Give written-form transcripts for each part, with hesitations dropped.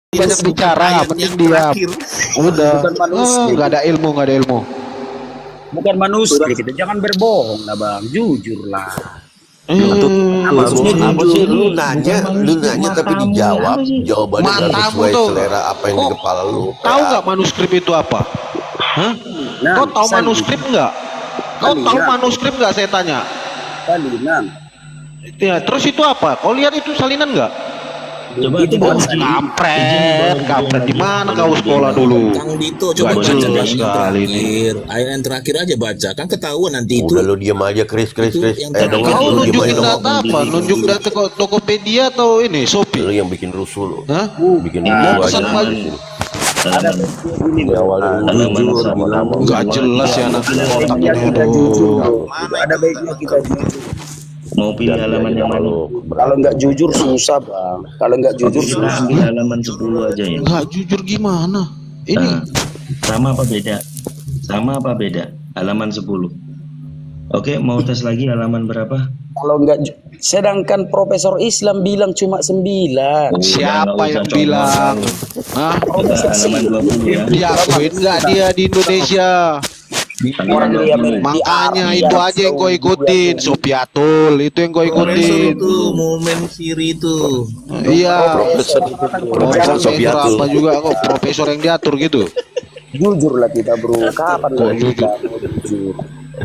banyak bicara, mending diam. Udah, nggak ada ilmu, nggak ada ilmu. Bukan manuskrip itu, jangan berbohong lah bang, jujur lah. Apa sih lu nanya tapi dijawab jawabannya nggak sesuai selera apa yang di kepala lu. Tahu nggak manuskrip itu apa? Hah? Kau tahu manuskrip nggak? Kau tahu manuskrip nggak? Saya tanya. Salinan. Ya, terus itu apa? Kau lihat itu salinan nggak? Coba Itu bukan kampret di mana kau sekolah dulu? Kang Dito coba baca jelas sekali ini. ayat yang terakhir aja baca, kan ketahuan nanti itu. Udah lu diam aja, Kris. Yang Kau lu nunjukin gimana data apa? Nunjuk data Tokopedia atau ini Shopee? Lu yang bikin rusuh lu. Hah? Bikin rusuh pesan aja. baju. Nggak jelas ya anak otak ini. Ada baiknya kita jujur. Mau pilih halaman yang mana? Kalau nggak jujur susah bang. Kalau nggak jujur susah. Pilih halaman 10 aja ya. Nggak jujur gimana? Ini Sama apa beda? Sama apa beda? Halaman 10. Oke, mau tes lagi halaman berapa? Kalau nggak, sedangkan Profesor Islam bilang cuma 9. siapa yang bilang? Hah? Coba halaman 20 ya. Diakuin nggak dia di Indonesia? Orang dia Makanya itu aja yang kau ikutin, Sopiatul itu yang kau ikutin. itu momen kiri itu. Iya. Profesor Apa juga kok profesor yang diatur gitu. Jujur lah kita bro. Kapan Kok lagi kita mau jujur?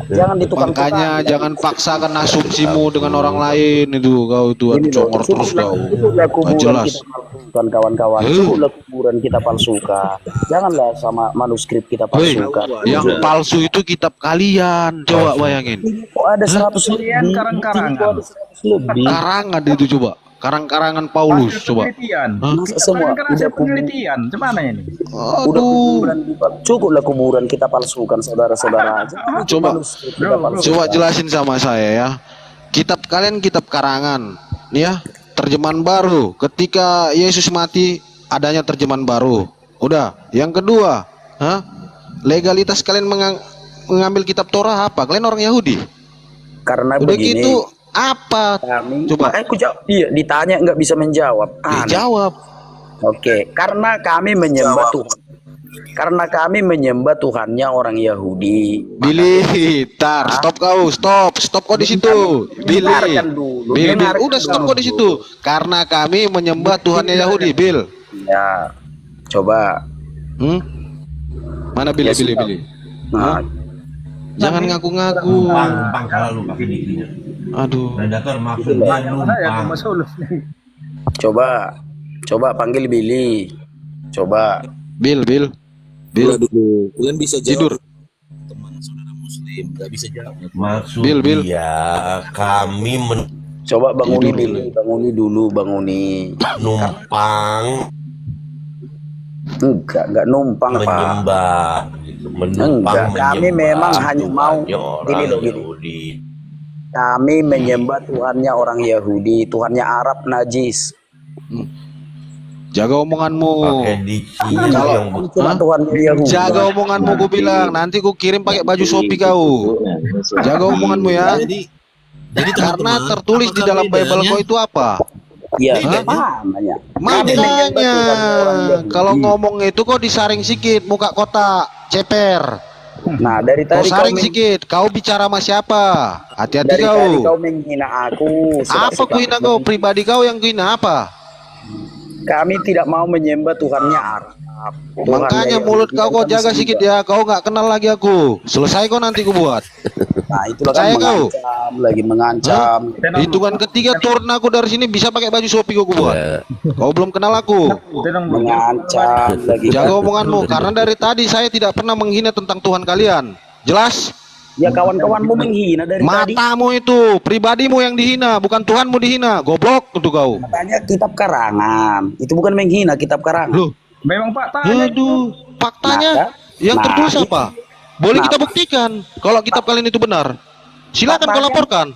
Jangan ditukar-tukar. Makanya jangan paksakan asumsimu dengan orang lain itu kau itu congor terus kau. Cukuplah Nggak kuburan jelas. kita palsukan kawan-kawan. Cukuplah kuburan kita palsukan. Janganlah sama manuskrip kita Hei, palsukan. yang palsu itu kitab kalian. Coba bayangin. Kok ada 100 lebih? Karang-karangan. 100 lebih. Karangan itu coba. Karang-karangan Paulus coba. Penelitian. Masa semua Kan hasil penelitian. Gimana ini? Aduh. Cukuplah kuburan kita palsukan saudara-saudara. Jangan Coba. manuskrip kita palsukan. Coba jelasin sama saya ya. Kitab kalian kitab karangan, nih ya, terjemahan baru. Ketika Yesus mati, adanya terjemahan baru. Udah. Yang kedua, legalitas kalian mengambil kitab Torah apa? Kalian orang Yahudi. Karena Udah begini. gitu apa? Kami, Coba. makanya aku jawab. Iya, ditanya nggak bisa menjawab. Aneh. Dijawab. Oke, karena kami menyembah Tuhan. Karena kami menyembah Tuhannya orang Yahudi. Billy, tar, stop kau, stop kau di situ. Billy, Dengarkan dulu, Bill, dengarkan udah stop dulu. kau di situ. Karena kami menyembah Tuhannya Yahudi, Bill. Ya, coba. Mana Billy, Ya, Billy, sudah. Billy? Nah, Jangan ngaku-ngaku. Numpang kalau lu pakai dirinya. Aduh. Predator maksudnya Saya numpang. Mas Ulus nih. coba panggil Billy. Coba. Bill. Dulu kalian bisa Tidur. jawab. Teman saudara muslim nggak bisa jawab. Maksud Bill. Iya, kami Coba banguni Billy, banguni dulu, banguni. menumpang Enggak numpang, Pak. menyembah. Enggak, kami memang hanya mau gini loh, gini. Yahudi. Kami menyembah Tuhannya orang Yahudi, Tuhannya Arab najis. Jaga omonganmu. Pakai diksi Kalau- yang Cuma Tuhannya Yahudi. Jaga omonganmu, gue bilang. Nanti gue kirim pakai baju Shopee kau. Jaga omonganmu ya. Jadi Karena teman-teman, tertulis di apakah dalam Bible bedanya? kau itu apa? Iya, Bedanya? makanya. Makanya kalau ngomong itu kok disaring sikit muka kotak ceper. Nah, dari Kau tadi saring sikit. Kau bicara sama siapa? Hati-hati dari tadi kau. kau menghina aku. Apa kuhina kau? Pribadi kau yang kuhina apa? Kami tidak mau menyembah Tuhannya Arab. Makanya mulut kau jaga sedikit ya. Kau nggak kenal lagi aku. Selesai kau nanti ku buat. Nah, itulah kan Percaya kau? mengancam, lagi mengancam. Hitungan ketiga turun aku dari sini bisa pakai baju Shopee ku buat. Kau belum kenal aku. Mengancam lagi. Jaga omonganmu karena dari tadi saya tidak pernah menghina tentang Tuhan kalian. Jelas? Ya kawan-kawanmu menghina dari tadi. Matamu itu, pribadimu yang dihina, bukan Tuhanmu dihina. Goblok untuk kau. Katanya kitab karangan. Itu bukan menghina, kitab karangan. Loh, Memang Pak tanya. aduh, faktanya Nah, yang nah, tertulis apa? Boleh kita buktikan kalau kitab kalian itu benar. Silakan kau Faktanya- laporkan.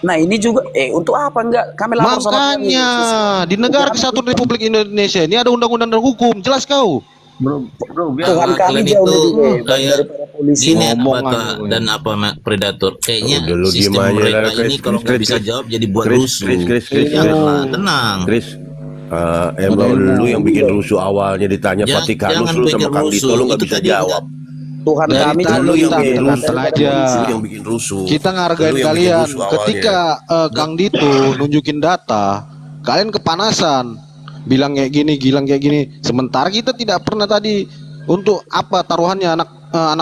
Nah, ini juga untuk apa enggak kami lapor sama Makanya kami? di negara kesatuan Republik Indonesia ini ada undang-undang dan hukum. Jelas kau. Bro, Tuhan kami Kalian jauh itu lebih hebat kayak daripada polisi. Gini Ngomongan apa lu. dan apa predator kayaknya Udah lu sistem diem aja mereka lah, ini Chris, kalau nggak Chris, bisa Chris. jawab jadi buat Chris, rusuh. Chris. Janganlah, tenang. Chris, Lu yang bikin rusuh awalnya ditanya Vatikanus jangan lu pikir sama Kang Dito rusuh, lu nggak itu bisa tadi jawab. Tuhan Dari kami tadi Lu yang kita bikin tekankan rusuh aja. Lu yang bikin rusuh. Kita ngargain Lu yang bikin kalian. rusuh awalnya. Ketika Kang Dito nunjukin data, kalian kepanasan, bilang kayak gini, bilang kayak gini. Sementara kita tidak pernah tadi untuk apa taruhannya anak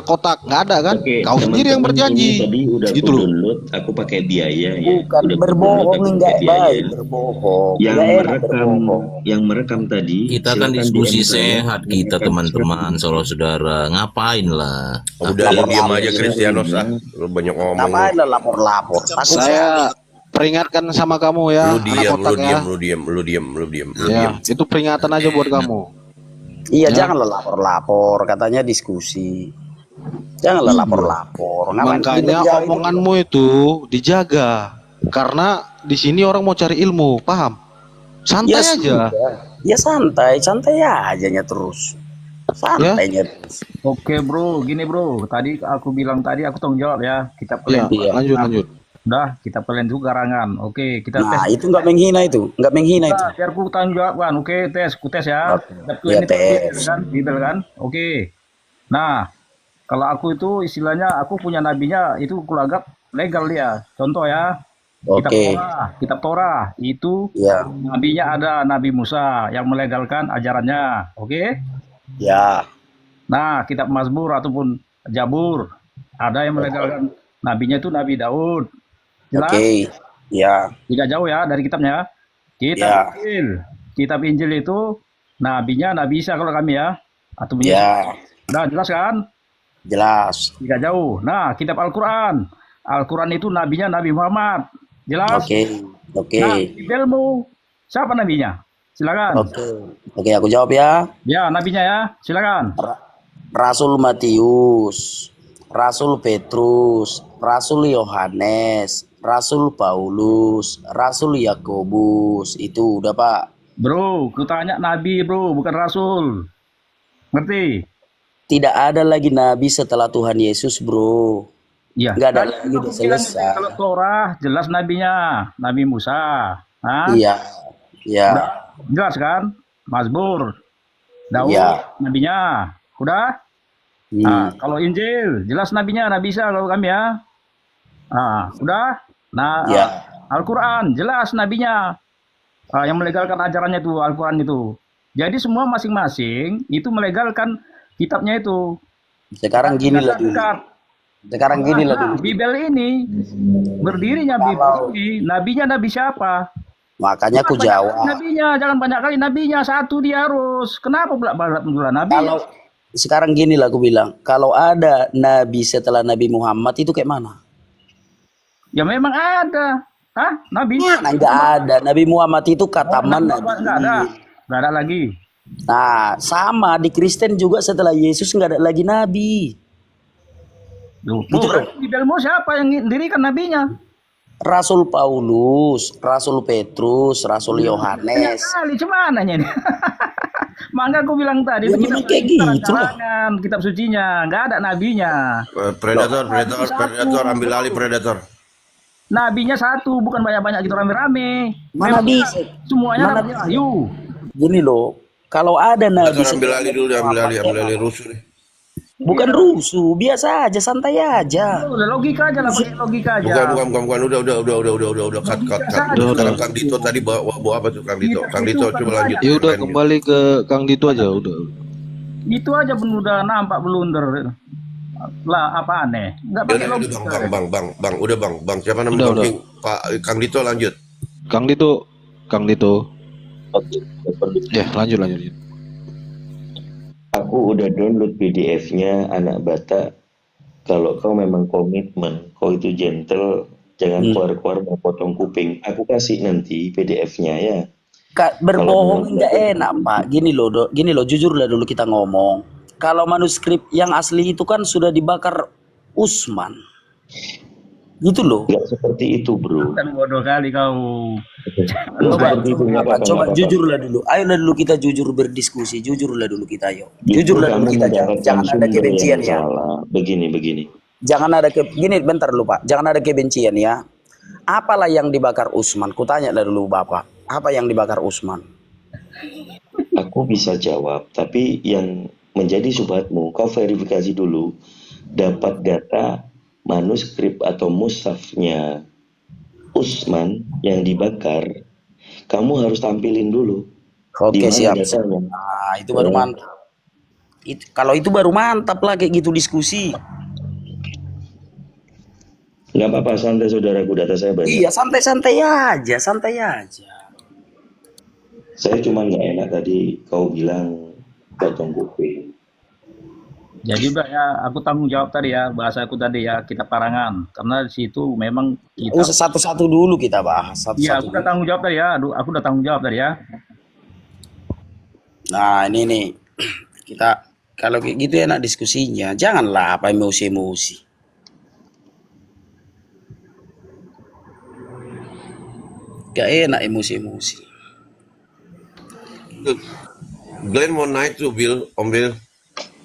kotak, nggak ada kan? Oke, Kau sendiri yang teman-teman, berjanji. ini tadi udah Gitu aku loh. download, aku pakai biaya ya. bukan Udah berbohong, aku download, enggak aku pakai baik biaya. berbohong. Yang Nggak enak merekam, berbohong. yang merekam tadi. Kita kan silakan diskusi DM saya, sehat yang kita akan teman-teman, saudara. Ngapain lah? Udah lu diam aja Kristianos ah. Lu banyak ngomong. Ngapain lah lapor-lapor? Takut Saya peringatkan sama kamu ya, Lu anak diam, kotak ya. lu diam. Ya, itu peringatan aja buat kamu. Iya, Ya. janganlah lapor-lapor, katanya diskusi. Janganlah lapor-lapor. Ngapain Makanya dijaga itu? omonganmu itu dijaga. Karena di sini orang mau cari ilmu, paham? Santai aja. sudah. Ya santai aja nya terus. Santainya terus. Oke bro, gini bro. Tadi aku bilang tadi aku tanggung jawab ya. Kitab Ya, kalian. Iya. lanjut. Udah, kitab kalian itu garangan. Oke, kita Nah, tes. itu nggak menghina itu, nggak menghina itu. Nah, biar ku tanggung jawab kan. Oke, ku tes ya. Oke. Kitab Ya, kalian itu tes. Bibel kan? Oke. Nah, kalau aku itu istilahnya aku punya nabinya itu kulagap legal dia. Contoh ya. Oke. Kitab Torah itu Ya, nabinya ada Nabi Musa yang melegalkan ajarannya. Oke? ya, Nah, kitab Mazmur ataupun Jabur ada yang melegalkan nabinya itu Nabi Daud. Jelas? oke. Ya, Tidak jauh ya dari kitabnya. Ya. Kitab Injil itu nabinya Nabi Isa kalau kami ya. Atau punya. ya, Nah, jelas kan? jelas. Tidak jauh. Nah, kitab Al-Quran. Al-Quran itu nabinya Nabi Muhammad. Jelas? Oke, oke, Nah, Bibelmu siapa nabinya? Silakan. oke, oke. Aku jawab ya. Ya, nabinya ya. Silakan. Rasul Matius, Rasul Petrus, Rasul Yohanes, Rasul Paulus, Rasul Yakobus. Itu udah Pak. Bro, ku tanya nabi, bro, bukan rasul. Ngerti? Tidak ada lagi nabi setelah Tuhan Yesus, bro. Iya. Nggak ada Tadi lagi, aku udah bilang selesai. kalau Torah jelas nabinya, Nabi Musa. Hah? Iya, iya, Udah, jelas kan? Mazmur, Daud, Iya. nabinya. Udah? Nah, Hmm, kalau Injil jelas nabinya Nabi Isa kalau kami ya. Nah, udah? Nah, Iya. Al-Quran jelas nabinya. Yang melegalkan ajarannya itu Al-Quran itu. Jadi semua masing-masing itu melegalkan kitabnya itu. Sekarang gini lah dulu. Dekat. Sekarang gini lah dulu. Nah, Bibel ini berdirinya Bibel ini nabinya nabi siapa? Makanya aku Jangan banyak kali jawab. nabinya, jangan banyak kali nabinya, satu dia harus. Kenapa pula banyak nabi? Kalau sekarang gini lah aku bilang, kalau ada nabi setelah Nabi Muhammad itu kayak mana? Ya memang ada. Hah? Nabi? Nah, nggak ada. Nabi Muhammad itu kataman Enggak ada. nabi. Enggak ada lagi. Nah, sama di Kristen juga setelah Yesus nggak ada lagi nabi. Loh, Gitu loh. Bibelmu siapa yang mendirikan nabinya? Rasul Paulus, Rasul Petrus, Rasul Banyak Yohanes. kali, cuman nanya ini. Mangga aku bilang tadi, Ya, itu memang kayak gitu lah. karangan, kitab sucinya, nggak ada nabinya. Predator ambil alih predator. Nabinya satu, bukan banyak-banyak gitu rame-rame. Mana Memang bisa? semuanya Mana nabi Wahyu. Gini loh, kalau ada nabi Predator ambil alih dulu, setelah ambil alih rusuh nih. bukan rusuh, biasa aja, santai aja. Udah logika aja lah, pakai logika aja. Bukan. Udah, cut. Sekarang Kang Dito tadi bawa apa tuh Kang Dito? Kang Dito coba lanjut. Ya udah kembali ke Kang Dito aja udah. Itu aja pun udah nampak blunder. Lah apa aneh? Enggak pakai logika. Bang, udah bang. Siapa namanya? Udah. Pak Kang Dito lanjut. Kang Dito. Oke, Ya, lanjut. aku udah download PDF-nya anak Bata. Kalau kau memang komitmen, kau itu gentle, jangan keluar-keluar mau potong kuping. Aku kasih nanti PDF-nya ya. Berbohong nggak enak Pak. Gini loh, jujur lah dulu kita ngomong. Kalau manuskrip yang asli itu kan sudah dibakar Usman. Gitu loh. Gak seperti itu bro. Kan bodoh kali kau. Coba jujurlah dulu. Ayolah dulu kita jujur berdiskusi. Jujurlah dulu kita, ayo. Jujurlah dulu kita. Jangan ada kebencian ya. Begini. Jangan ada gini, bentar dulu Pak. Jangan ada kebencian ya. Apalah yang dibakar Usman? Kutanya lah dulu Bapak. Apa yang dibakar Usman? Aku bisa jawab, tapi yang menjadi subhatmu, kau verifikasi dulu, dapat data manuskrip atau mushafnya Utsman yang dibakar, kamu harus tampilin dulu di Oke, mana siap, siap. datanya. Nah, itu baru Eh, mantap. Kalau itu baru mantap lah kayak gitu diskusi. nggak apa-apa, santai saudaraku, data saya banyak. Iya, santai-santai aja, santai aja. Saya cuma nggak enak tadi kau bilang potong kuping. Ya juga ya, aku tanggung jawab tadi ya, bahasa aku tadi ya, kitab karangan. Karena di situ memang Oh, kitab. satu-satu dulu kita bahas, Iya, satu-satu aku udah dulu. tanggung jawab tadi ya. Aduh, aku udah tanggung jawab tadi ya. Nah, ini nih, kita kalau kayak gitu enak diskusinya. Janganlah apa emosi-emosi. Gak enak emosi-emosi. Glenn mau naik tuh,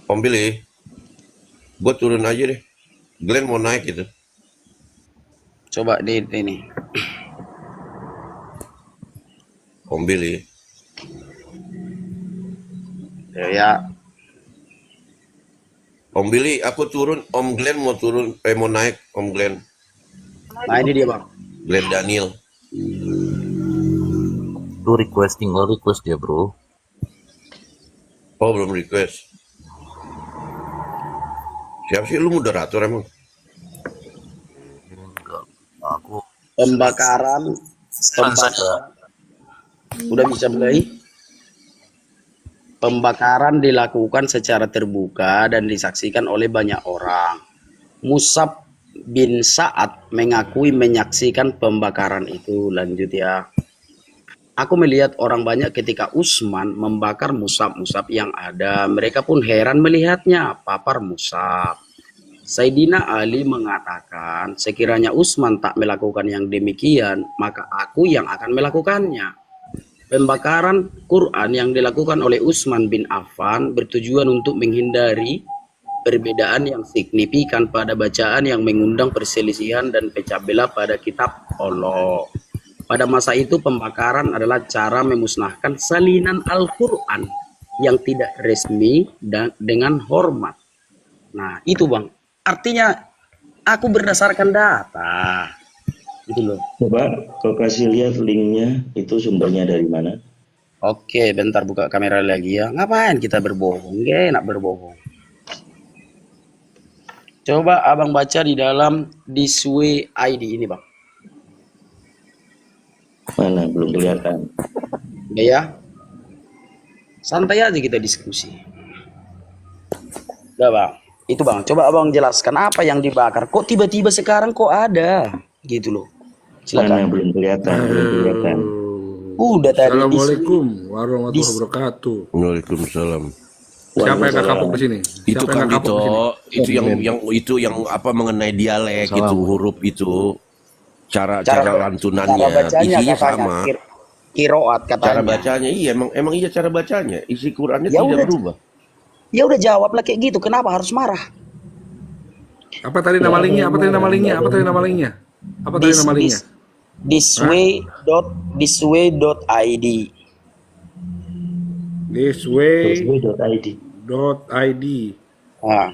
Om Billy. Gue turun aja deh. Glenn mau naik gitu. Coba di ini. Om Billy. Ya, Om Billy, aku turun. Om Glenn mau turun. Mau naik, Om Glenn. nah ini dia bang. Glenn Daniel. Lu tinggal request ya bro. Oh, belum request. Siapa sih lu moderator emang? Enggak, aku Pembakaran. Udah bisa mulai. Pembakaran dilakukan secara terbuka dan disaksikan oleh banyak orang. Musab bin Sa'ad mengakui menyaksikan pembakaran itu. Lanjut ya. Aku melihat orang banyak ketika Utsman membakar musab-musab yang ada. Mereka pun heran melihatnya, papar musab. Sayyidina Ali mengatakan, sekiranya Utsman tak melakukan yang demikian, maka aku yang akan melakukannya. Pembakaran Quran yang dilakukan oleh Utsman bin Affan bertujuan untuk menghindari perbedaan yang signifikan pada bacaan yang mengundang perselisihan dan pecah belah pada kitab Allah. Pada masa itu pembakaran adalah cara memusnahkan salinan Al-Quran yang tidak resmi dan dengan hormat. Nah itu bang, artinya aku berdasarkan data. Gitu loh. Coba kau kasih lihat linknya, itu sumbernya dari mana? Oke, bentar buka kamera lagi ya. Ngapain kita berbohong? Gak enak berbohong. Coba abang baca di dalam Disway ID ini bang. Mana, belum kelihatan. Ya, santai aja kita diskusi. Udah bang, itu bang. Coba abang jelaskan apa yang dibakar. Kok tiba-tiba sekarang kok ada? Gitu loh. Mana, Silakan. belum kelihatan, belum kelihatan. Udah tadi Assalamualaikum warahmatullahi Dis- wabarakatuh. Waalaikumsalam. Siapa yang nggak kapok di sini? Itu Siapa kan yang nggak kapok di sini? itu yang apa mengenai dialek Salam. itu huruf itu cara cara lantunannya bacanya isinya katanya sama kiroat cara katanya. bacanya iya emang iya cara bacanya isi Qurannya Ya tidak udah. berubah. Ya udah jawablah kayak gitu. Kenapa harus marah? Apa tadi nama linknya? Apa tadi nama linknya? Apa tadi nama linknya? Apa tadi nama linknya? Disway.id. Thisway.id. Sway.id. Nah,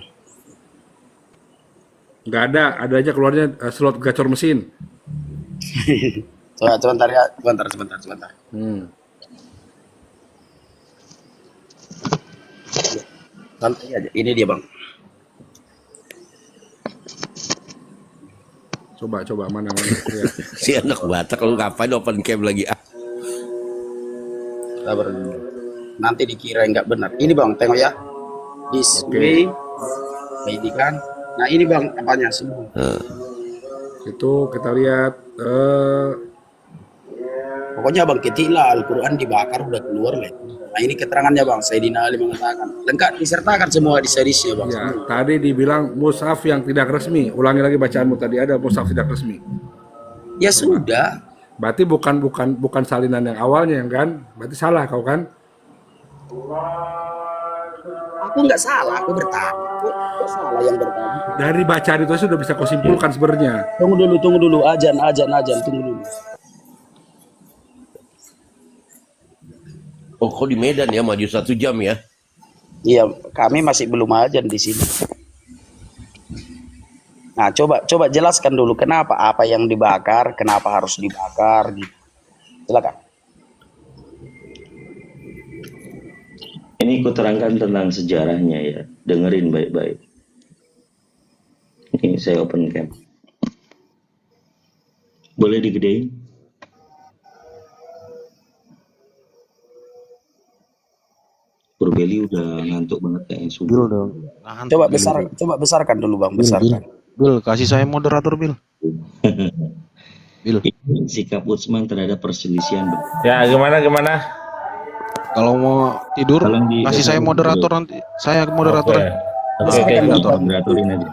Nggak ada aja keluarnya slot gacor mesin. sebentar ya, sebentar. Santai aja. Ini dia bang. Coba mana. Ya. Si anak Batak lu ngapain open cam lagi ah? Sabar dulu. Nanti dikira nggak benar. Ini bang, tengok ya. Disway. Ini kan. Nah ini bang, apanya semua. Itu kita lihat Pokoknya bang, ketiklah Al-Quran dibakar udah keluar lah. Nah ini keterangannya bang, Sayyidina Ali mengatakan. Lengkap disertakan semua di serisnya bang. ya tadi dibilang mushaf yang tidak resmi. Ulangi lagi bacaanmu tadi, ada mushaf tidak resmi. Ya sudah. Berarti bukan salinan yang awalnya yang kan? Berarti salah kau kan? Aku nggak salah, aku bertanya. Kok salah yang bertanya? Dari bacaan itu sudah bisa kau simpulkan sebenarnya. Tunggu dulu. Ajan, tunggu dulu. Oh, kok di Medan ya, maju 1 jam ya? Iya, kami masih belum azan di sini. Nah, coba jelaskan dulu kenapa apa yang dibakar, kenapa harus dibakar gitu. Silakan. Ini kuterangkan tentang sejarahnya ya. Dengerin baik-baik. Ini saya open cam. Boleh digedein? Purbeli udah ngantuk banget kayaknya Bil subuh. dong. Nahan Coba Bil, Bil. coba besarkan dulu Bang, Bil, Bil. besarkan. Bil, kasih saya moderator, Bil. Bil. Ini sikap Utsman terhadap perselisihan. Ya, gimana? Kalau mau tidur, Tolong di- kasih saya moderator nanti. Saya moderator. Oke. Besarkan dulu Kang. Moderatorin aja.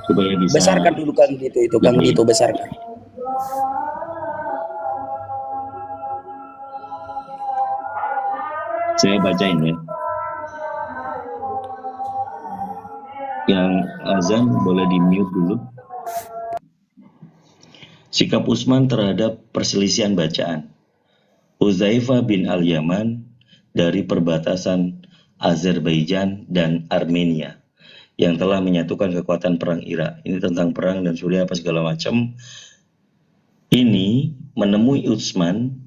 Supaya bisa. Besarkan dulu Kang Dito itu, Kang Dito besarkan. Saya bacain ya. Yang azan boleh di mute dulu. Sikap Utsman terhadap perselisihan bacaan. Uzaifah bin Al-Yaman dari perbatasan Azerbaijan dan Armenia yang telah menyatukan kekuatan perang Irak. Ini tentang perang dan Suriah apa segala macam. Ini menemui Utsman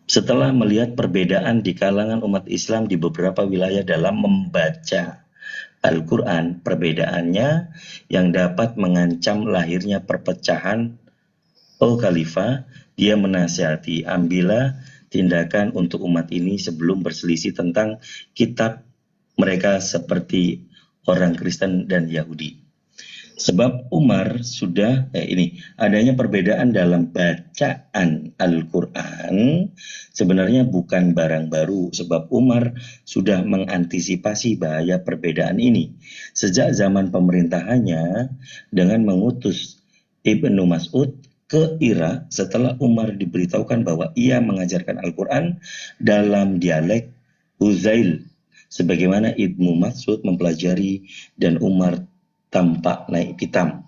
setelah melihat perbedaan di kalangan umat Islam di beberapa wilayah dalam membaca Al-Quran, perbedaannya yang dapat mengancam lahirnya perpecahan. Oh Khalifah, dia menasihati, ambillah tindakan untuk umat ini sebelum berselisih tentang kitab mereka seperti orang Kristen dan Yahudi. Sebab Umar sudah adanya perbedaan dalam bacaan Al-Quran sebenarnya bukan barang baru, sebab Umar sudah mengantisipasi bahaya perbedaan ini sejak zaman pemerintahannya dengan mengutus Ibnu Mas'ud ke Irak setelah Umar diberitahukan bahwa ia mengajarkan Al-Quran dalam dialek Uzail sebagaimana Ibnu Mas'ud mempelajari dan Umar tampak naik pitam.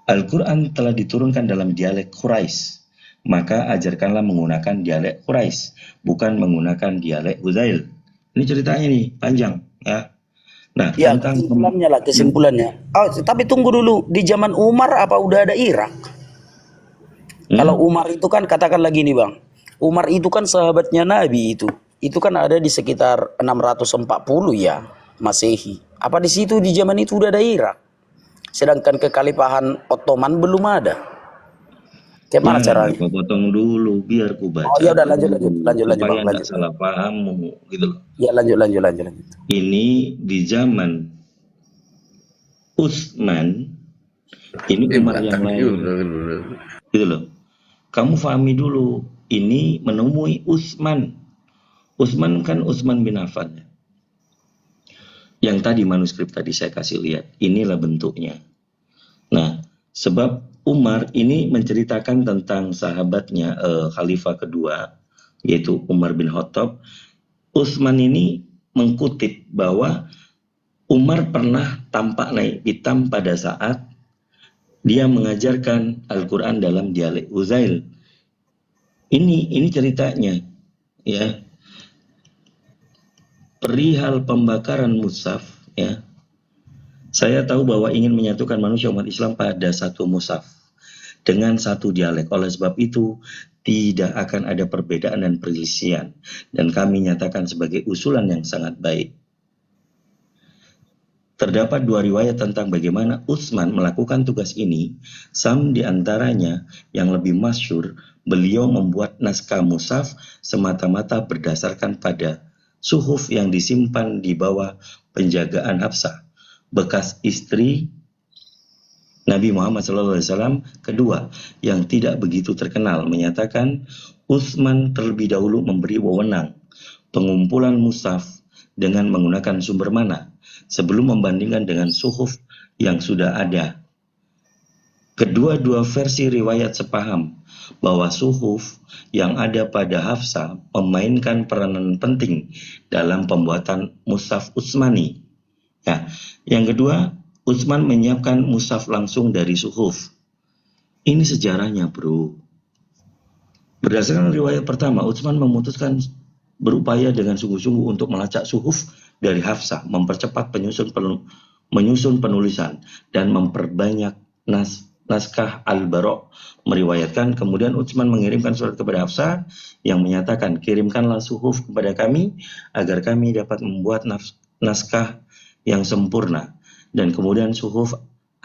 Al-Quran telah diturunkan dalam dialek Quraisy, maka ajarkanlah menggunakan dialek Quraisy, bukan menggunakan dialek Uzail. Ini ceritanya nih, panjang ya. Nah, Ya, tentang kesimpulannya. Oh, tapi tunggu dulu, di zaman Umar apa udah ada Irak? Kalau Umar itu kan katakan lagi nih Bang, Umar itu kan sahabatnya Nabi itu. Itu kan ada di sekitar 640 ya Masehi. Apa di situ di zaman itu udah ada Irak? Sedangkan kekhalifahan Ottoman belum ada. Gimana caranya? Aku potong dulu biar ku baca. Oh ya udah lanjut supaya Bang, nggak salah pahammu gitu loh. Ya lanjut. Ini di zaman Utsman, ini Umar yang lain gitu loh. Kamu pahami dulu, ini menemui Utsman. Utsman kan Utsman bin Affan. Yang tadi manuskrip tadi saya kasih lihat, inilah bentuknya. Nah, sebab Umar ini menceritakan tentang sahabatnya Khalifah kedua, yaitu Umar bin Khattab. Utsman ini mengkutip bahwa Umar pernah tampak naik pitam pada saat dia mengajarkan Al-Quran dalam dialek Uzail. Ini ceritanya, ya. Perihal pembakaran mushaf, ya. Saya tahu bahwa ingin menyatukan manusia umat Islam pada satu mushaf dengan satu dialek. Oleh sebab itu, tidak akan ada perbedaan dan perselisihan. Dan kami nyatakan sebagai usulan yang sangat baik. Terdapat 2 riwayat tentang bagaimana Utsman melakukan tugas ini. Sam diantaranya yang lebih masyhur, beliau membuat naskah mushaf semata-mata berdasarkan pada suhuf yang disimpan di bawah penjagaan Hafsah, bekas istri Nabi Muhammad SAW. Kedua, yang tidak begitu terkenal, menyatakan Utsman terlebih dahulu memberi wewenang pengumpulan mushaf dengan menggunakan sumber mana sebelum membandingkan dengan suhuf yang sudah ada. Kedua-dua versi riwayat sepaham bahwa suhuf yang ada pada Hafsah memainkan peranan penting dalam pembuatan mushaf Utsmani. Ya, yang kedua, Utsman menyiapkan mushaf langsung dari suhuf. Ini sejarahnya, bro. Berdasarkan riwayat pertama, Utsman memutuskan berupaya dengan sungguh-sungguh untuk melacak suhuf dari Hafsah, mempercepat menyusun penulisan, dan memperbanyak naskah Al-Bara'. Meriwayatkan, kemudian Utsman mengirimkan surat kepada Hafsah yang menyatakan, kirimkanlah suhuf kepada kami agar kami dapat membuat naskah yang sempurna, dan kemudian suhuf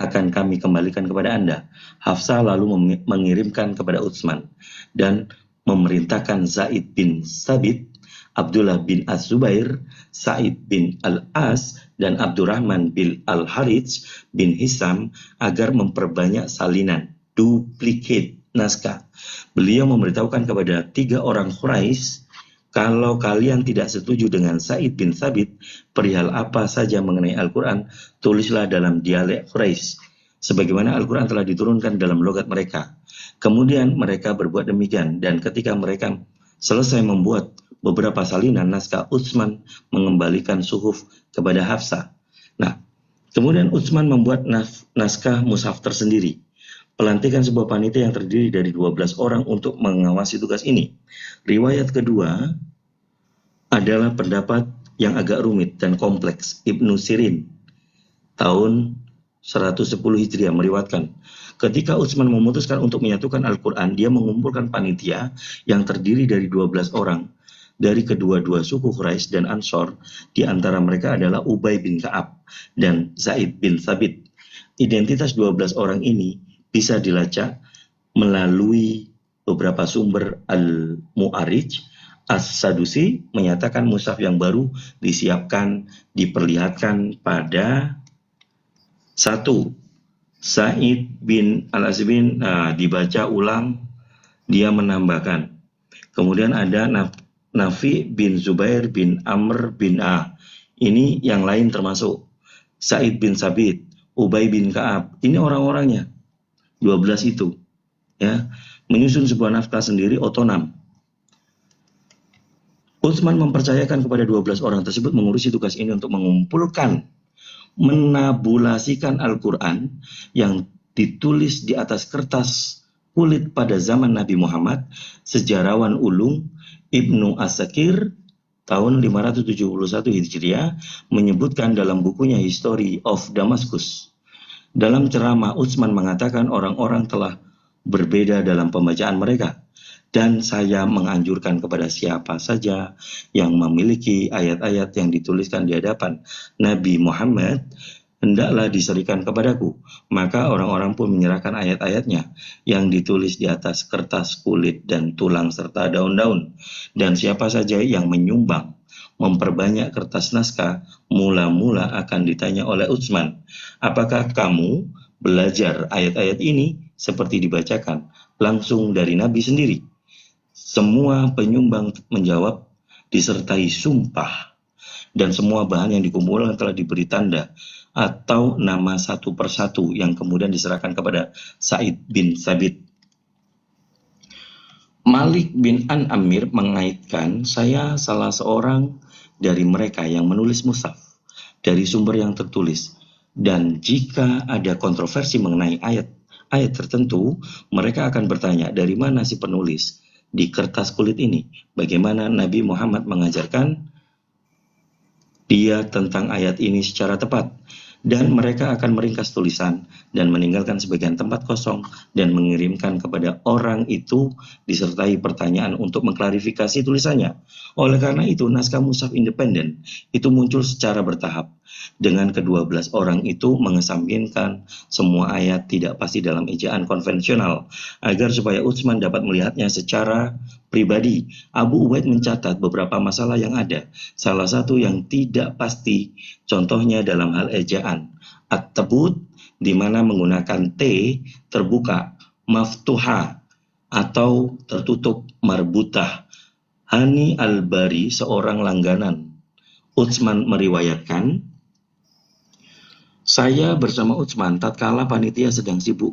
akan kami kembalikan kepada Anda. Hafsah lalu mengirimkan kepada Utsman dan memerintahkan Zaid bin Sabit, Abdullah bin Az-Zubair, Sa'id bin Al-As, dan Abdurrahman bin Al-Harits bin Hisam agar memperbanyak salinan, duplicate naskah. Beliau memberitahukan kepada 3 orang Quraisy, kalau kalian tidak setuju dengan Sa'id bin Sabit perihal apa saja mengenai Al-Quran, tulislah dalam dialek Quraisy, sebagaimana Al-Quran telah diturunkan dalam logat mereka. Kemudian mereka berbuat demikian, dan ketika mereka selesai membuat beberapa salinan naskah, Utsman mengembalikan suhuf kepada Hafsah. Nah, kemudian Utsman membuat naskah mushaf tersendiri. Pelantikan sebuah panitia yang terdiri dari 12 orang untuk mengawasi tugas ini. Riwayat kedua adalah pendapat yang agak rumit dan kompleks. Ibnu Sirin tahun 110 Hijriah meriwayatkan, ketika Utsman memutuskan untuk menyatukan Al-Quran, dia mengumpulkan panitia yang terdiri dari 12 orang dari kedua-dua suku Quraisy dan Ansor. Di antara mereka adalah Ubay bin Ka'ab dan Zaid bin Thabit. Identitas 12 orang ini bisa dilacak melalui beberapa sumber. Al-Mu'arij As-Sadusi menyatakan mushaf yang baru disiapkan diperlihatkan pada 1. Sa'id bin Al-Azbin dibaca ulang, dia menambahkan. Kemudian ada Nafi bin Zubair bin Amr bin A. Ini yang lain termasuk Sa'id bin Sabit, Ubay bin Ka'ab. Ini orang-orangnya, 12 itu. Ya, menyusun sebuah naskah sendiri otonom. Utsman mempercayakan kepada 12 orang tersebut mengurusi tugas ini untuk mengumpulkan, menabulasikan Al-Quran yang ditulis di atas kertas kulit pada zaman Nabi Muhammad. Sejarawan ulung Ibnu As-Sakir tahun 571 Hijriah menyebutkan dalam bukunya History of Damascus. Dalam ceramah, Utsman mengatakan orang-orang telah berbeda dalam pembacaan mereka, dan saya menganjurkan kepada siapa saja yang memiliki ayat-ayat yang dituliskan di hadapan Nabi Muhammad, hendaklah diserikan kepadaku. Maka orang-orang pun menyerahkan ayat-ayatnya yang ditulis di atas kertas kulit dan tulang serta daun-daun. Dan siapa saja yang menyumbang, memperbanyak kertas naskah, mula-mula akan ditanya oleh Utsman, apakah kamu belajar ayat-ayat ini seperti dibacakan langsung dari Nabi sendiri? Semua penyumbang menjawab disertai sumpah, dan semua bahan yang dikumpulkan telah diberi tanda atau nama satu persatu yang kemudian diserahkan kepada Sa'id bin Sabit. Malik bin An-Amir mengaitkan, saya salah seorang dari mereka yang menulis mushaf dari sumber yang tertulis, dan jika ada kontroversi mengenai ayat tertentu, mereka akan bertanya, dari mana si penulis di kertas kulit ini? Bagaimana Nabi Muhammad mengajarkan dia tentang ayat ini secara tepat? Dan mereka akan meringkas tulisan dan meninggalkan sebagian tempat kosong dan mengirimkan kepada orang itu disertai pertanyaan untuk mengklarifikasi tulisannya. Oleh karena itu, naskah mushaf independen itu muncul secara bertahap, dengan ke-12 orang itu mengesampingkan semua ayat tidak pasti dalam ejaan konvensional agar supaya Utsman dapat melihatnya secara pribadi. Abu Ubaid mencatat beberapa masalah yang ada. Salah satu yang tidak pasti, contohnya dalam hal ejaan. At-tabut, di mana menggunakan T terbuka, maftuha, atau tertutup, marbutah. Hani Al-Bari, seorang langganan Utsman, meriwayatkan, saya bersama Utsman, tatkala panitia sedang sibuk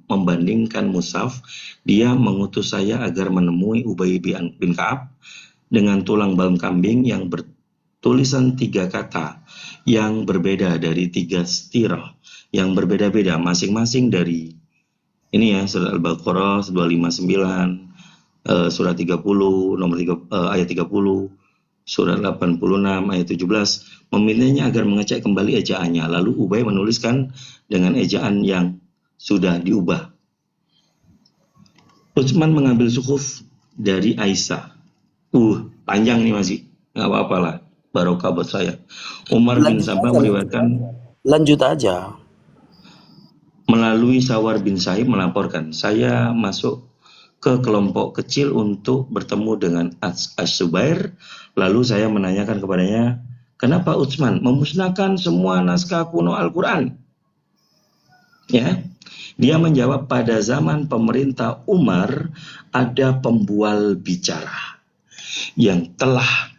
membandingkan mushaf, dia mengutus saya agar menemui Ubay bin Ka'ab dengan tulang balm kambing yang bertulisan 3 kata yang berbeda dari 3 stirah yang berbeda-beda, masing-masing dari ini ya, surat Al-Baqarah 259, surat 30 ayat 30, surat 86 ayat 17 memintanya agar mengecek kembali ejaannya. Lalu Ubay menuliskan dengan ejaan yang sudah diubah. Utsman mengambil suhuf dari Aisyah. Panjang nih masih. Nggak apa-apa lah. Barokah buat saya. Umar bin Sabah meriwayatkan Lanjut aja. melalui Sawar bin Sahib melaporkan, saya masuk ke kelompok kecil untuk bertemu dengan As-Zubair. Lalu saya menanyakan kepadanya, kenapa Utsman memusnahkan semua naskah kuno Al-Quran? Ya, dia menjawab, pada zaman pemerintah Umar ada pembual bicara yang telah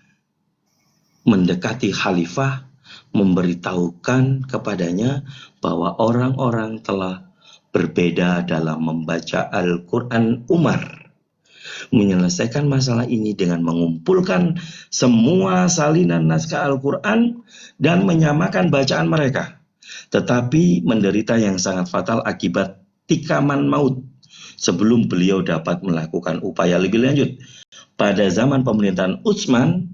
mendekati khalifah, memberitahukan kepadanya bahwa orang-orang telah berbeda dalam membaca Al-Quran. Umar menyelesaikan masalah ini dengan mengumpulkan semua salinan naskah Al-Quran dan menyamakan bacaan mereka, tetapi menderita yang sangat fatal akibat tikaman maut sebelum beliau dapat melakukan upaya lebih lanjut. Pada zaman pemerintahan Utsman,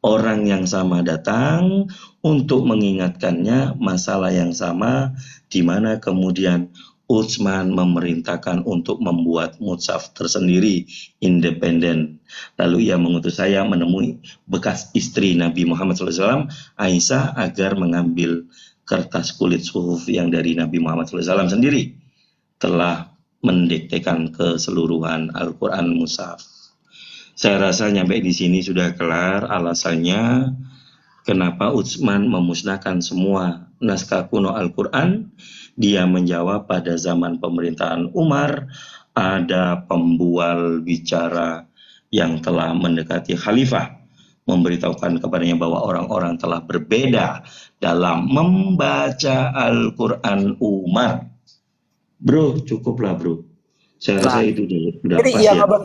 orang yang sama datang untuk mengingatkannya masalah yang sama, di mana kemudian Utsman memerintahkan untuk membuat mushaf tersendiri independen. Lalu ia mengutus saya menemui bekas istri Nabi Muhammad SAW, Aisyah, agar mengambil kertas kulit suhuf yang dari Nabi Muhammad SAW sendiri telah mendiktekan keseluruhan Al-Quran mushaf. Saya rasa nyampe di sini sudah kelar alasannya kenapa Utsman memusnahkan semua naskah kuno Al-Quran. Dia menjawab, pada zaman pemerintahan Umar ada pembual bicara yang telah mendekati khalifah, memberitahukan kepadanya bahwa orang-orang telah berbeda dalam membaca Al-Quran. Umar, bro, cukuplah bro. Saya rasa itu udah Jadi pas yang ya. abang,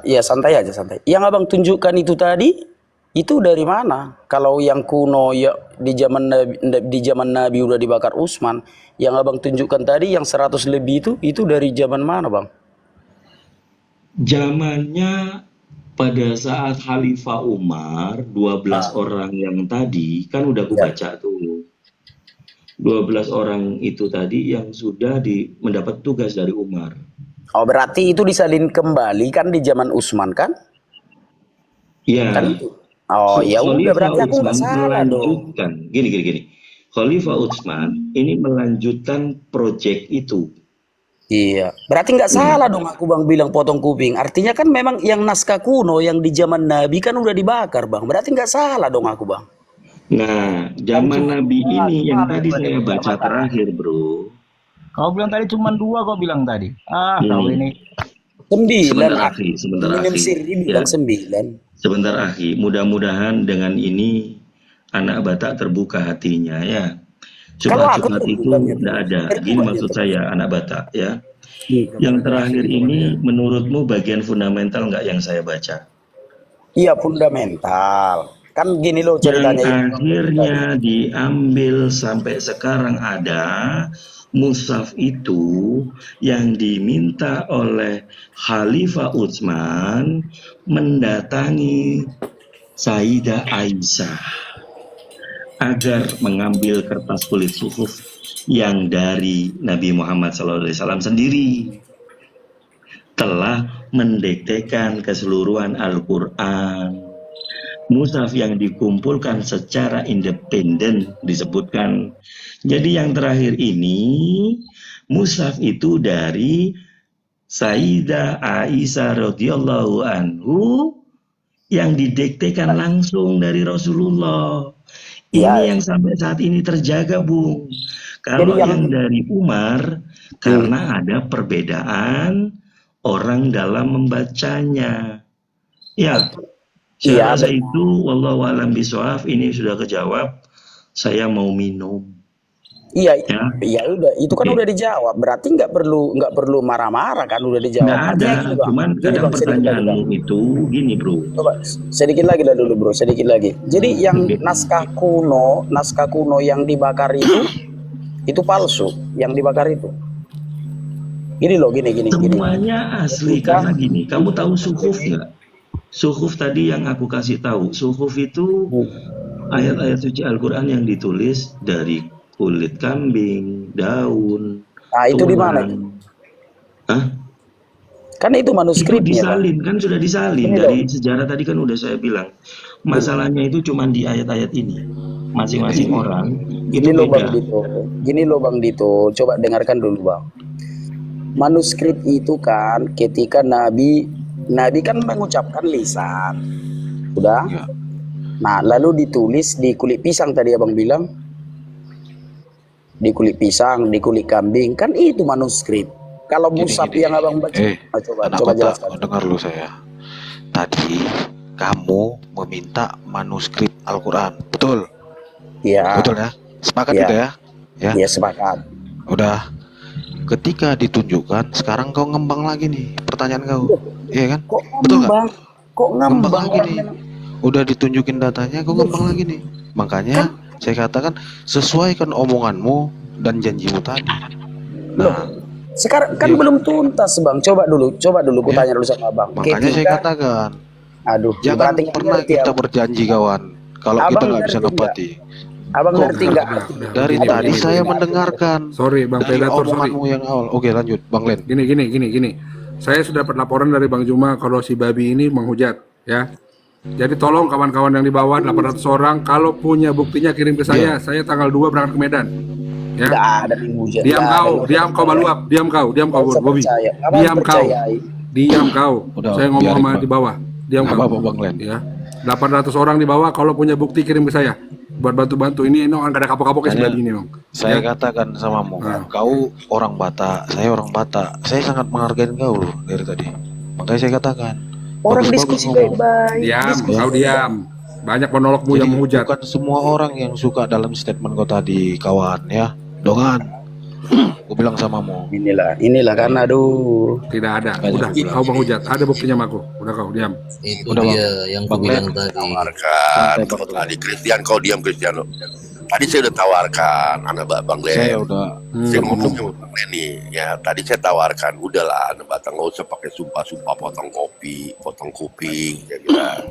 iya santai aja santai. Yang abang tunjukkan itu tadi, itu dari mana? Kalau yang kuno ya di zaman Nabi udah dibakar Utsman, yang abang tunjukkan tadi yang 100 lebih itu dari zaman mana, Bang? Zamannya pada saat Khalifah Umar, 12 orang yang tadi kan udah aku baca tuh. 12 orang itu tadi yang sudah mendapat tugas dari Umar. Oh, berarti itu disalin kembali kan di zaman Utsman kan? Ya. Kan itu. Oh, ya udah berarti aku nggak salah dong. melanjutkan. Gini. Khalifah Utsman ini melanjutkan proyek itu. Iya, berarti nggak salah dong aku Bang bilang potong kuping. Artinya kan memang yang naskah kuno yang di zaman Nabi kan udah dibakar Bang. Berarti nggak salah dong aku Bang. Nah, zaman Nabi ini yang tadi saya baca terakhir, bro. Kau bilang tadi cuma 2, kau bilang tadi. Kau ini. 9. Sebentar, Minim akhi. Sirri bilang 9. Sebentar, akhi. Mudah-mudahan dengan ini anak Batak terbuka hatinya ya. Subhat-subhat itu tidak ada. Gini maksud saya, anak Batak ya. Yang terakhir ini menurutmu bagian fundamental nggak yang saya baca? Iya, fundamental. Kan gini loh Yang ceritanya. akhirnya diambil sampai sekarang ada mushaf itu yang diminta oleh Khalifah Utsman mendatangi Sayyidah Aisyah agar mengambil kertas kulit suhuf yang dari Nabi Muhammad SAW sendiri telah mendiktekan keseluruhan Al-Quran. Mushaf yang dikumpulkan secara independen disebutkan. Jadi yang terakhir ini mushaf itu dari Sayyidah Aisyah radhiyallahu anhu yang didiktekan langsung dari Rasulullah. Ini yang sampai saat ini terjaga, Bung. Kalau yang dari Umar karena ada perbedaan orang dalam membacanya. Ya. Saya rasa itu wallahu a'lam bishawab, ini sudah kejawab. Saya mau minum. Iya, ya udah, itu kan udah dijawab. Berarti nggak perlu marah-marah kan, udah dijawab. Nggak ada, cuman kadang pertanyaanmu itu gini, bro. Coba sedikit lagi dah dulu, bro, sedikit lagi. Jadi yang naskah kuno yang dibakar itu palsu, yang dibakar itu. Gini loh, gini. Semuanya asli karena gini. Kamu tahu suhuf nggak? Suhuf tadi yang aku kasih tahu, suhuf itu ayat-ayat suci Al-Quran yang ditulis dari kulit kambing, daun, Nah, itu di mana? tulang. Hah? Kan itu Itu manuskripnya, Bang. disalin, kan sudah disalin. Ini loh. Dari sejarah tadi kan udah saya bilang. Masalahnya itu cuma di ayat-ayat ini. Masing-masing orang itu Gini loh Bang beda. Dito. Gini loh Bang Dito. Coba dengarkan dulu Bang. Manuskrip itu kan ketika Nabi kan mengucapkan lisan. Udah? Ya. Nah, lalu ditulis di kulit pisang tadi Abang bilang. Di kulit pisang, di kulit kambing. Kan itu manuskrip. Kalau mushaf Gini. yang Abang baca, Anak coba kota, jelaskan. dengar lu saya. Tadi kamu meminta manuskrip Al-Quran, betul? Iya. Betul ya? Sepakat Iya. gitu ya? Ya. Iya, sepakat. Udah. Ketika ditunjukkan, sekarang kau ngembang lagi nih pertanyaan kau, iya kan? Kok Betul nggak? ngambang? Kok Ngembang ngambang? lagi nih. Udah ditunjukin datanya, kau ngembang lagi nih. Makanya saya katakan sesuaikan omonganmu dan janjimu tadi. Nah, Sekarang kan Iya. belum tuntas Bang. Coba dulu ku Ya. tanya dulu sama Abang. makanya saya katakan, Aduh, jangan berarti nggak pernah ngerti, kita Abang. berjanji kawan. Kalau Abang kita nggak bisa ngerti nepati. Abang Kok ngerti nggak? Udah. Dari Abang tadi ngerti saya nggak? mendengarkan Sorry Bang dari Predator, sorry. omonganmu yang awal. Oke, lanjut, Bang Len. Gini. Saya sudah dapat laporan dari Bang Juma kalau si babi ini menghujat, ya. Jadi tolong kawan-kawan yang di bawah 800 orang, kalau punya buktinya kirim ke saya. Saya tanggal 2 berangkat ke Medan. Ya. Nggak ada yang hujat. Diam Nggak kau, ada. diam kau Baluap, diam kau, Nggak usah Bobby. percaya. Abang Diam kau, percayai. diam kau. Udah, Saya ngomong biarin, sama Bang. di bawah. Diam Nggak kau. apa-apa, Bang Len. Ya. 800 orang di bawah, kalau punya bukti kirim ke saya. Buat bantu-bantu ini nggak ada kapok-kapoknya Makanya sebelah ini, Bang. Saya katakan samamu, Nah. kau orang Batak, saya orang Batak. Saya sangat menghargai kau loh dari tadi. Makanya saya katakan. Orang bagus-bagus diskusi ngomong. baik-baik. Diam, Diskusi kau diam. Banyak monologmu Jadi yang menghujat. bukan semua orang yang suka dalam statement kau tadi, kawan ya. Dongan. Gue bilang samamu. Inilah kan aduh. Tidak ada. Banyak Udah, bilang. kau menghujat. Ada buktinya sama aku. Udah kau diam. Itu Udah, dia yang Bang ku bilang Len. tadi. Tawarkan. Santai, Kalau Bang. tadi Christian, kau diam Cristiano. Tadi saya udah tawarkan, anak Bang Len. Saya udah Saya ngomong sama Bang Len nih, ya tadi saya tawarkan, udahlah anak Batang nggak usah pakai sumpah-sumpah potong kopi, potong kuping, saya bilang.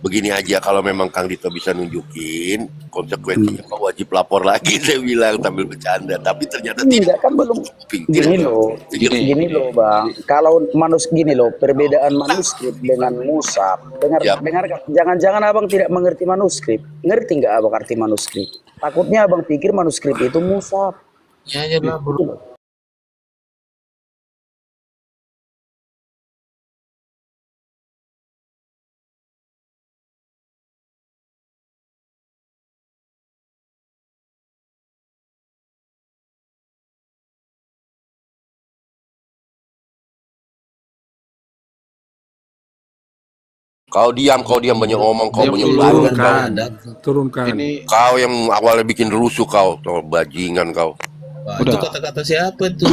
Begini aja, kalau memang Kang Dito bisa nunjukin konsekuensinya, kau wajib lapor lagi, saya bilang sambil bercanda. Tapi ternyata Tidak kan belum. kuping. Gini Tidak. loh. Gini loh Bang. Kalau gini loh, perbedaan manuskrip dengan mushaf. Dengar, jangan-jangan Abang tidak mengerti manuskrip. Ngerti nggak Abang arti manuskrip? Takutnya Abang pikir manuskrip itu mushaf. Ya lah bro. Kau diam banyak ngomong, kau Diam banyak dulu, bajingan kau. Turunkan. ini Kau yang awalnya bikin rusuh kau, bajingan kau. Wah, Udah. itu kata-kata siapa itu?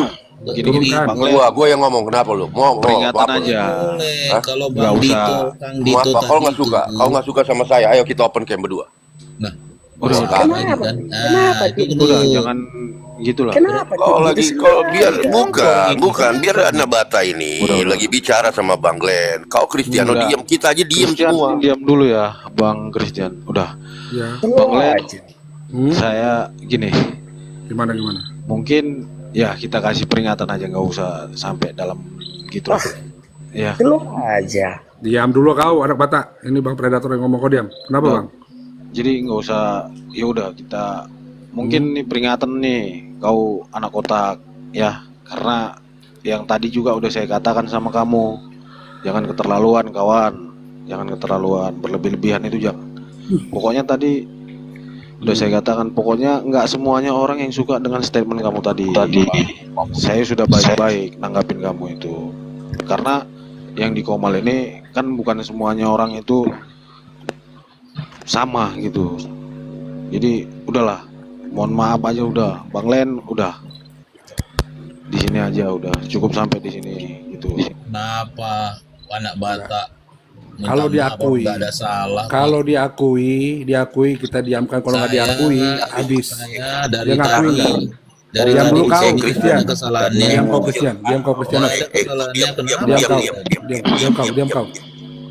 gini-gini, Turunkan. Bang Len. Gua yang ngomong, kenapa lu? Mau Peringatan lapor. aja. Boleh. Hah? Kalau Nggak Bang usah. Dito, Kang Mau Dito apa? Kau tadi nggak suka? itu. Kau nggak suka sama saya? Ayo kita open cam berdua. Nah, Udah, Kenapa? kan? Kenapa itu tidak? udah, dulu. jangan gitulah. Kenapa? Kau tidak? lagi, kau biar bukan biar anak Bata ini Udah. lagi bicara sama Bang Glenn. Kau Cristiano Udah. diam, kita aja diam Christian, semua. diam dulu ya, Bang Christian. Udah, Ya. Bang Len. Hmm? Saya gini, Gimana? mungkin ya kita kasih peringatan aja, nggak usah sampai dalam gitu lah. Ya, Belum aja. Diam dulu kau, anak Batak. Ini Bang Predator yang ngomong, kau diam. Kenapa Bang. Bang? jadi nggak usah. Ya udah, kita mungkin nih peringatan nih, kau anak kotak ya, karena yang tadi juga udah saya katakan sama kamu, jangan keterlaluan kawan, jangan keterlaluan, berlebih-lebihan itu jangan. Pokoknya tadi udah saya katakan, pokoknya nggak semuanya orang yang suka dengan statement kamu tadi. Saya sudah baik-baik nanggapin kamu itu, karena yang di Komal ini kan bukan semuanya orang itu sama gitu. Jadi udahlah, mohon maaf aja udah, Bang Len udah di sini aja, udah cukup sampai di sini gitu. Kenapa anak Batak? minta Kalau maaf, diakui, nggak ada salah. kalau diakui kita diamkan. Kalau nggak diakui, habis. Saya dari Dia ngakui tadi, nggak? dari Diam tadi dulu kau, saya Christian. ada kesalahannya. Diam kau Christian, diam kau Christian. Ada kesalahannya kenapa? Diam kau, diam kau.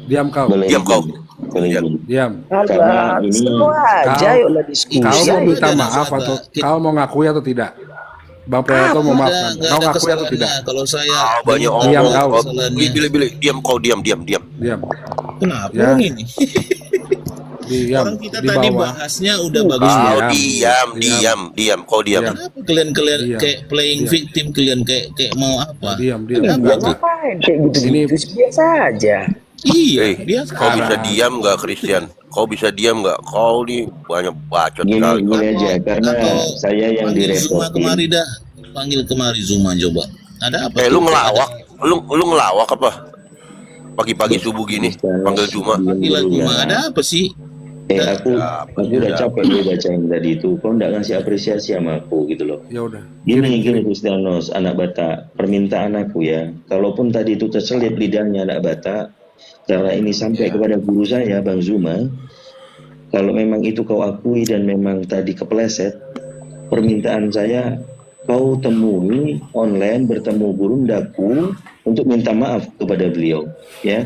Diam kau. Boleh Diam kau. izin. Boleh Diam. izin. Diam. Karena ini semua aja Kau- yuklah diskusi. Kau mau Ayo, minta udah, maaf sahabat. atau kau mau ngakui atau tidak? Bang Predator mau maafkan. Nggak Kau ada ngakui atau tidak? kesalahannya kalau saya Banyak Diam omong. kau. kesalahannya. Billy, diam kau, diam. Diam. Kenapa Ya. ini? Diam. Orang kita Di tadi bawah. bahasnya udah bagus. Kau Diam. diam. Kau diam. Diam. Kenapa kalian Diam. kayak playing Diam. victim, kalian kayak mau apa? Diam. Ya ngapain kayak gitu-gitu biasa aja. Iya, dia Kau bisa diam nggak, Christian? Kau bisa diam nggak? Kau nih banyak bacot Gini sekali. aja, karena atau saya yang panggil Zuma kemari direpotin. dah. Panggil kemari Zuma coba. Ada apa? Lu tuh? ngelawak? Lu ngelawak apa? Pagi-pagi subuh gini panggil Cuma. Panggilan Zuma ada apa sih? Aku udah capek gue baca yang tadi itu. Kau nggak ngasih apresiasi sama aku gitu loh. Ya udah. Gini Kristianos, anak Batak, permintaan aku ya, kalaupun tadi itu terselip lidahnya anak Batak, karena ini sampai kepada guru saya, Bang Zuma, kalau memang itu kau akui dan memang tadi kepleset, permintaan saya, kau temui online, bertemu guru Ndaku untuk minta maaf kepada beliau, ya.